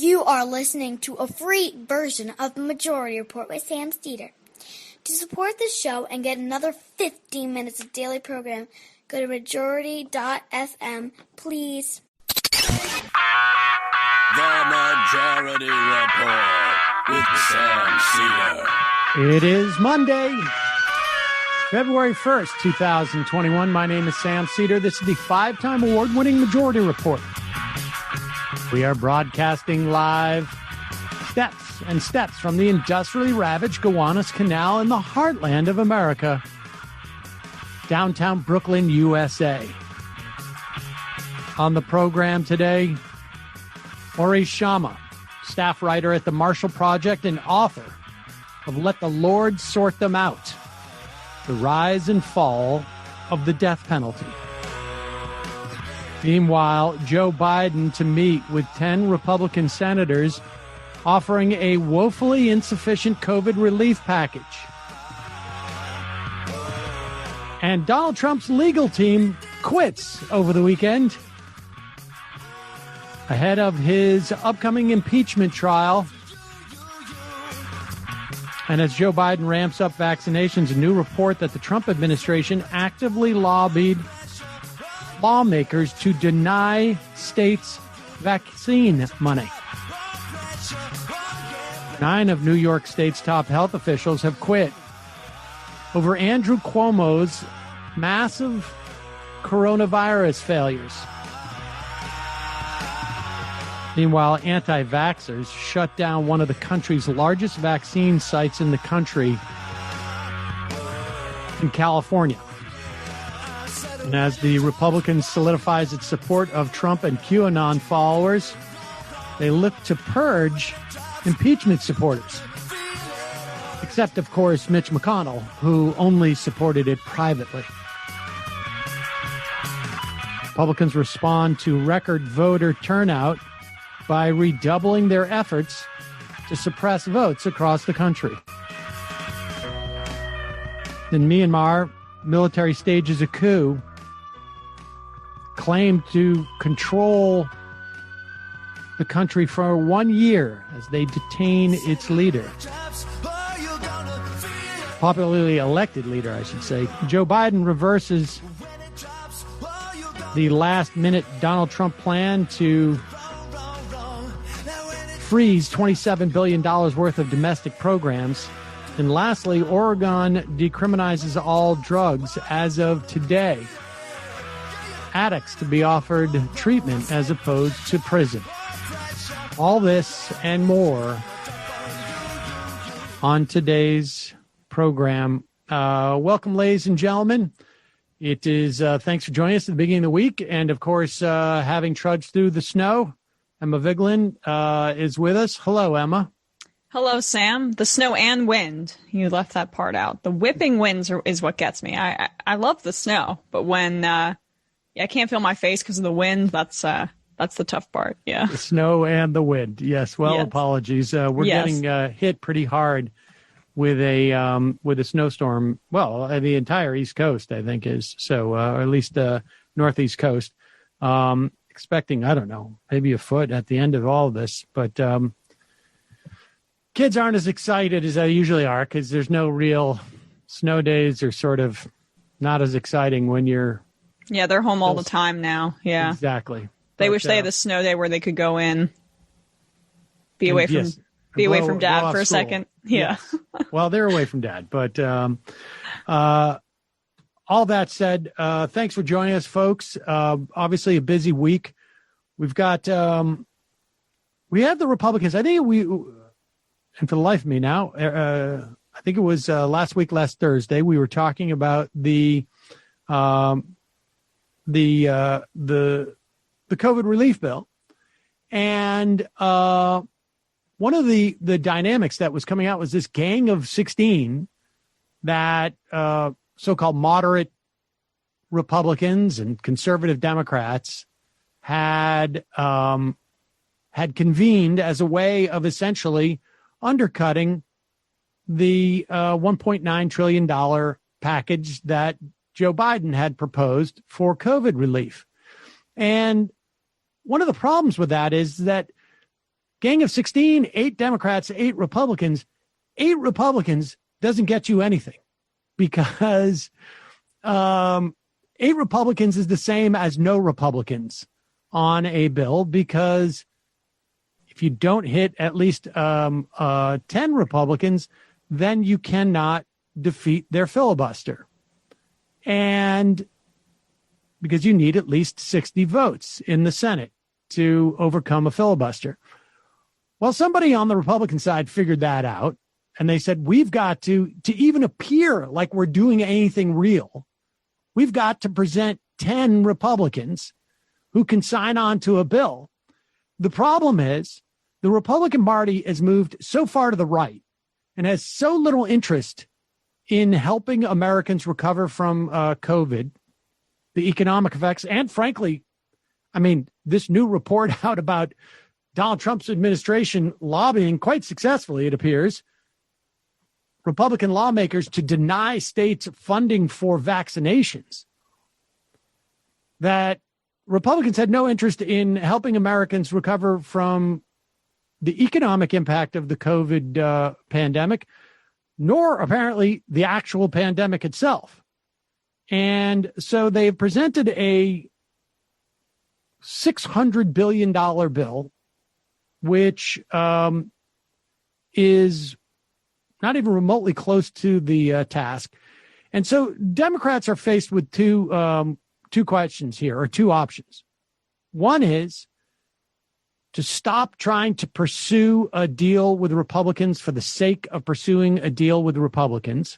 You are listening to a free version of the Majority Report with Sam Seder. To support the show and get another 15 minutes of daily program, go to majority.fm, please. The Majority Report with Sam Seder. It is Monday, February 1st, 2021. My name is Sam Seder. This is the 5-time award-winning Majority Report. We are broadcasting live steps from the industrially ravaged Gowanus Canal in the heartland of America, downtown Brooklyn, USA. On the program today, Ori Shama, staff writer at the Marshall Project and author of Let the Lord Sort Them Out, The Rise and Fall of the Death Penalty. Meanwhile, Joe Biden to meet with 10 Republican senators offering a woefully insufficient COVID relief package. And Donald Trump's legal team quits over the weekend ahead of his upcoming impeachment trial. And as Joe Biden ramps up vaccinations, a new report that the Trump administration actively lobbied lawmakers to deny states vaccine money. 9 of New York State's top health officials have quit over Andrew Cuomo's massive coronavirus failures. Meanwhile, anti-vaxxers shut down one of the country's largest vaccine sites in the country in California. And as the Republicans solidifies its support of Trump and QAnon followers, they look to purge impeachment supporters. Except, of course, Mitch McConnell, who only supported it privately. Republicans respond to record voter turnout by redoubling their efforts to suppress votes across the country. In Myanmar, military stages a coup, claimed to control the country for 1 year as they detain its leader. Popularly elected leader, I should say. Joe Biden reverses the last-minute Donald Trump plan to freeze $27 billion worth of domestic programs. And lastly, Oregon decriminalizes all drugs as of today. Addicts to be offered treatment as opposed to prison. All this and more on today's program. Welcome, ladies and gentlemen. It is thanks for joining us at the beginning of the week. And, of course, having trudged through the snow, Emma Vigeland is with us. Hello, Emma. Hello, Sam. The snow and wind. You left that part out. The whipping winds is what gets me. I love the snow, but when I can't feel my face because of the wind, that's the tough part. Yeah. The snow and the wind. Yes. Well, yes. Apologies. We're getting hit pretty hard with a snowstorm. Well, the entire East Coast, I think, is so, or at least Northeast Coast. Expecting, I don't know, maybe a foot at the end of all of this, but kids aren't as excited as they usually are because there's no real snow days, are sort of not as exciting when you're. Yeah, they're home all the time now. Yeah, exactly. They wish they had a snow day where they could go in, be away from Dad for a second. Yeah. Yes. Well, they're away from Dad, but all that said, thanks for joining us, folks. Obviously, a busy week. We've got we have the Republicans. I think and for the life of me now, I think it was last Thursday, we were talking about the COVID relief bill. And one of the dynamics that was coming out was this gang of 16 that so-called moderate Republicans and conservative Democrats had convened as a way of essentially undercutting the $1.9 trillion package that Joe Biden had proposed for COVID relief. And one of the problems with that is that Gang of 16, 8 Democrats, 8 Republicans. 8 Republicans doesn't get you anything because 8 Republicans is the same as no Republicans on a bill, because if you don't hit at least 10 Republicans, then you cannot defeat their filibuster. And because you need at least 60 votes in the Senate to overcome a filibuster. Well, somebody on the Republican side figured that out, and they said, we've got to even appear like we're doing anything real, we've got to present 10 Republicans who can sign on to a bill. The problem is the Republican Party has moved so far to the right and has so little interest in helping Americans recover from COVID, the economic effects, and frankly, I mean, this new report out about Donald Trump's administration lobbying quite successfully, it appears, Republican lawmakers to deny states funding for vaccinations, that Republicans had no interest in helping Americans recover from the economic impact of the COVID pandemic, nor apparently the actual pandemic itself. And so they've presented a $600 billion bill, which is not even remotely close to the task. And so Democrats are faced with two questions here, or two options. One is to stop trying to pursue a deal with the Republicans for the sake of pursuing a deal with the Republicans,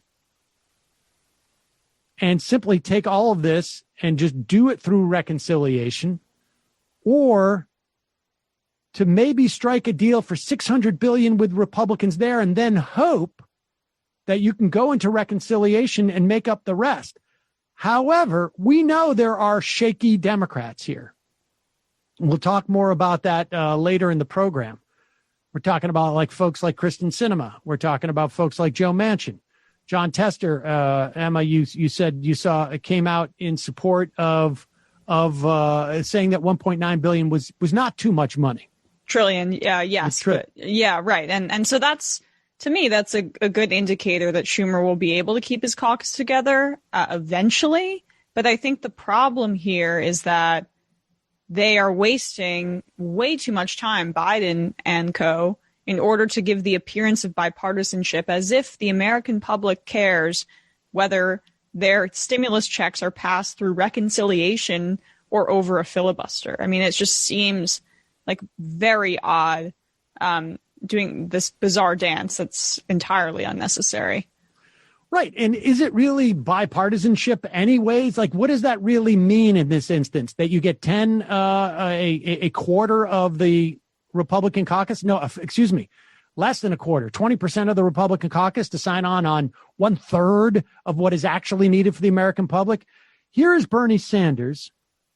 and simply take all of this and just do it through reconciliation, or to maybe strike a deal for $600 billion with Republicans there and then hope that you can go into reconciliation and make up the rest. However, we know there are shaky Democrats here. We'll talk more about that later in the program. We're talking about like folks like Kristen Sinema. We're talking about folks like Joe Manchin. John Tester, Emma, you said you saw it came out in support of saying that 1.9 billion was not too much money. Trillion, yes. Yeah, right. And so that's, to me, that's a good indicator that Schumer will be able to keep his caucus together eventually. But I think the problem here is that they are wasting way too much time, Biden and co., in order to give the appearance of bipartisanship, as if the American public cares whether their stimulus checks are passed through reconciliation or over a filibuster. I mean, it just seems like very odd doing this bizarre dance that's entirely unnecessary. Right. And is it really bipartisanship anyways? Like, what does that really mean in this instance? That you get a quarter of the Republican caucus? No, excuse me, less than a quarter, 20% of the Republican caucus to sign on 1/3 of what is actually needed for the American public. Here is Bernie Sanders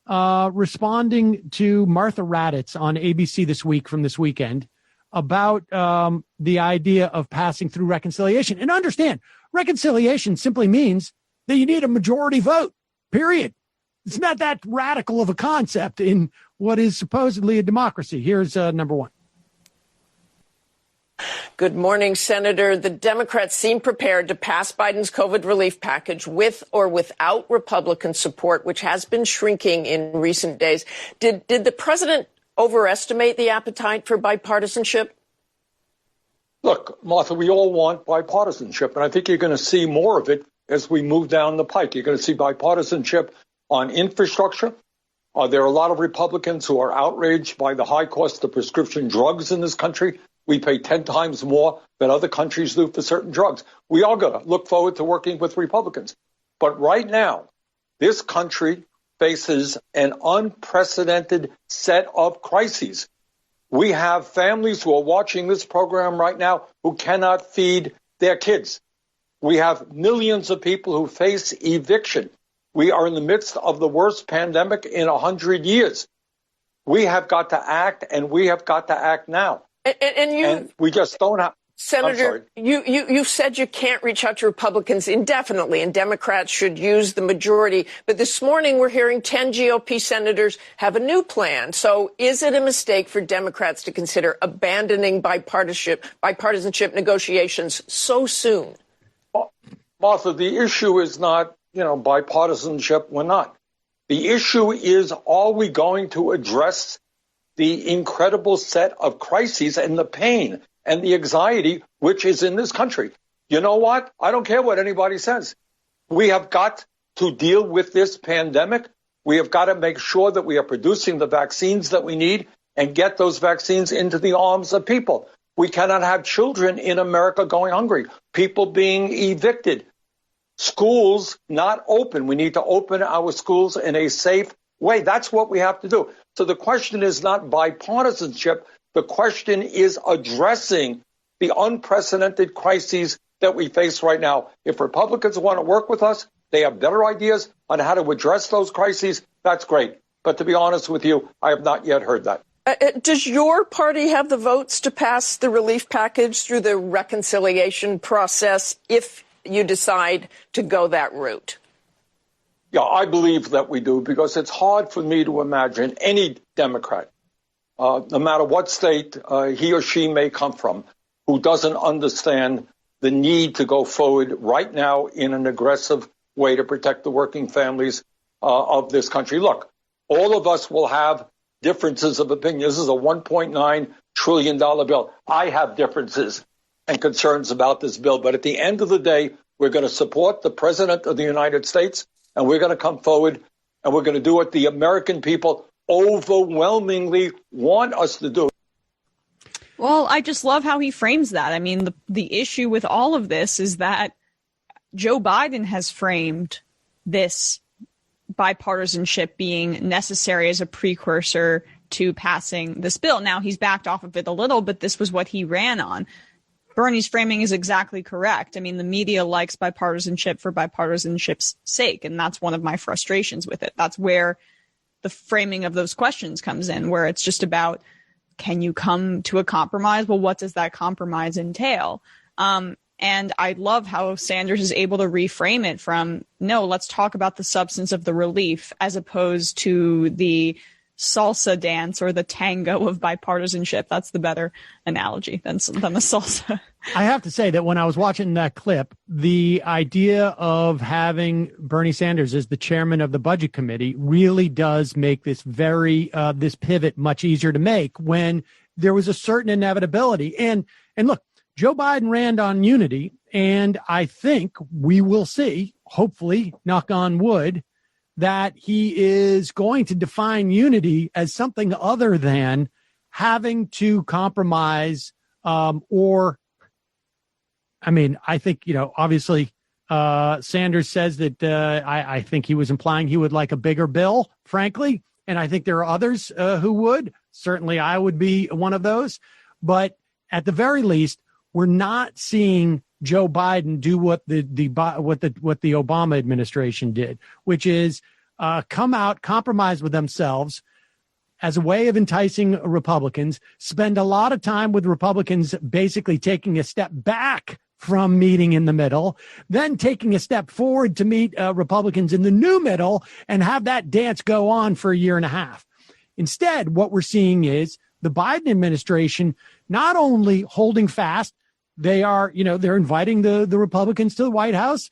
responding to Martha Raddatz on ABC This Week from this weekend about the idea of passing through reconciliation. And understand, reconciliation simply means that you need a majority vote, period. It's not that radical of a concept in what is supposedly a democracy. Here's number one. Good morning, Senator. The Democrats seem prepared to pass Biden's COVID relief package with or without Republican support, which has been shrinking in recent days. Did the president overestimate the appetite for bipartisanship? Look, Martha, we all want bipartisanship, and I think you're going to see more of it as we move down the pike. You're going to see bipartisanship on infrastructure. There are a lot of Republicans who are outraged by the high cost of prescription drugs in this country. We pay 10 times more than other countries do for certain drugs. We are going to look forward to working with Republicans. But right now, this country faces an unprecedented set of crises. We have families who are watching this program right now who cannot feed their kids. We have millions of people who face eviction. We are in the midst of the worst pandemic in 100 years. We have got to act, and we have got to act now. And we just don't have. Senator, you've said you can't reach out to Republicans indefinitely, and Democrats should use the majority. But this morning, we're hearing 10 GOP senators have a new plan. So is it a mistake for Democrats to consider abandoning bipartisanship negotiations so soon? Martha, the issue is not, bipartisanship. We're not. The issue is, are we going to address the incredible set of crises and the pain and the anxiety which is in this country? You know what? I don't care what anybody says. We have got to deal with this pandemic. We have got to make sure that we are producing the vaccines that we need and get those vaccines into the arms of people. We cannot have children in America going hungry, people being evicted, schools not open. We need to open our schools in a safe way. That's what we have to do. So the question is not bipartisanship. The question is addressing the unprecedented crises that we face right now. If Republicans want to work with us, they have better ideas on how to address those crises. That's great. But to be honest with you, I have not yet heard that. Does your party have the votes to pass the relief package through the reconciliation process if you decide to go that route? Yeah, I believe that we do, because it's hard for me to imagine any Democrat, no matter what state he or she may come from, who doesn't understand the need to go forward right now in an aggressive way to protect the working families of this country. Look, all of us will have differences of opinion. This is a $1.9 trillion bill. I have differences and concerns about this bill. But at the end of the day, we're going to support the president of the United States, and we're going to come forward, and we're going to do what the American people overwhelmingly want us to do. Well, I just love how he frames that. I mean, the issue with all of this is that Joe Biden has framed this bipartisanship being necessary as a precursor to passing this bill. Now, he's backed off of it a little, but this was what he ran on. Bernie's framing is exactly correct. I mean, the media likes bipartisanship for bipartisanship's sake, and that's one of my frustrations with it. That's where the framing of those questions comes in, where it's just about, can you come to a compromise? Well, what does that compromise entail? And I love how Sanders is able to reframe it from, no, let's talk about the substance of the relief, as opposed to the salsa dance or the tango of bipartisanship. That's the better analogy than the salsa. I have to say that when I was watching that clip, the idea of having Bernie Sanders as the chairman of the budget committee really does make this this pivot much easier to make, when there was a certain inevitability. And look, Joe Biden ran on unity, and I think we will see, hopefully, knock on wood, that he is going to define unity as something other than having to compromise I think, obviously Sanders says that I think he was implying he would like a bigger bill, frankly. And I think there are others who would. Certainly I would be one of those. But at the very least, we're not seeing Joe Biden do what the Obama administration did, which is come out, compromise with themselves as a way of enticing Republicans, spend a lot of time with Republicans basically taking a step back from meeting in the middle, then taking a step forward to meet Republicans in the new middle, and have that dance go on for a year and a half. Instead, what we're seeing is the Biden administration not only holding fast, they're inviting the Republicans to the White House,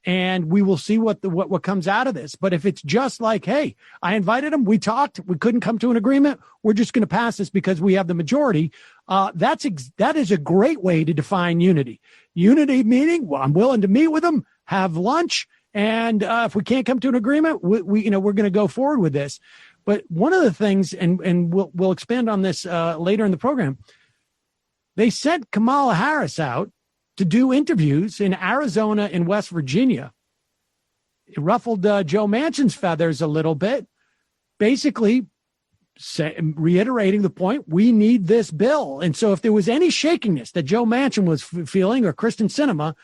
and we will see what comes out of this. But if it's just like, hey, I invited them, we talked, we couldn't come to an agreement, we're just going to pass this because we have the majority, that is a great way to define unity. Unity meaning, well, I'm willing to meet with them, have lunch, and if we can't come to an agreement, we're going to go forward with this. But one of the things, and we'll expand on this later in the program, they sent Kamala Harris out to do interviews in Arizona and West Virginia. It ruffled Joe Manchin's feathers a little bit, basically reiterating the point, we need this bill. And so if there was any shakiness that Joe Manchin was feeling, or Kristen Sinema,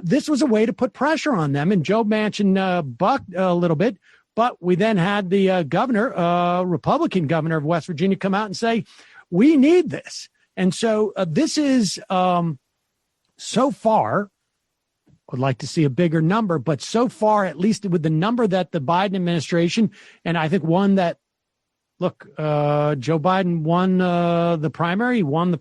this was a way to put pressure on them. And Joe Manchin bucked a little bit. But we then had the Republican governor of West Virginia, come out and say, we need this. And so this is so far, would like to see a bigger number, but so far, at least with the number that the Biden administration, and I think one that, look, Joe Biden won the primary, won the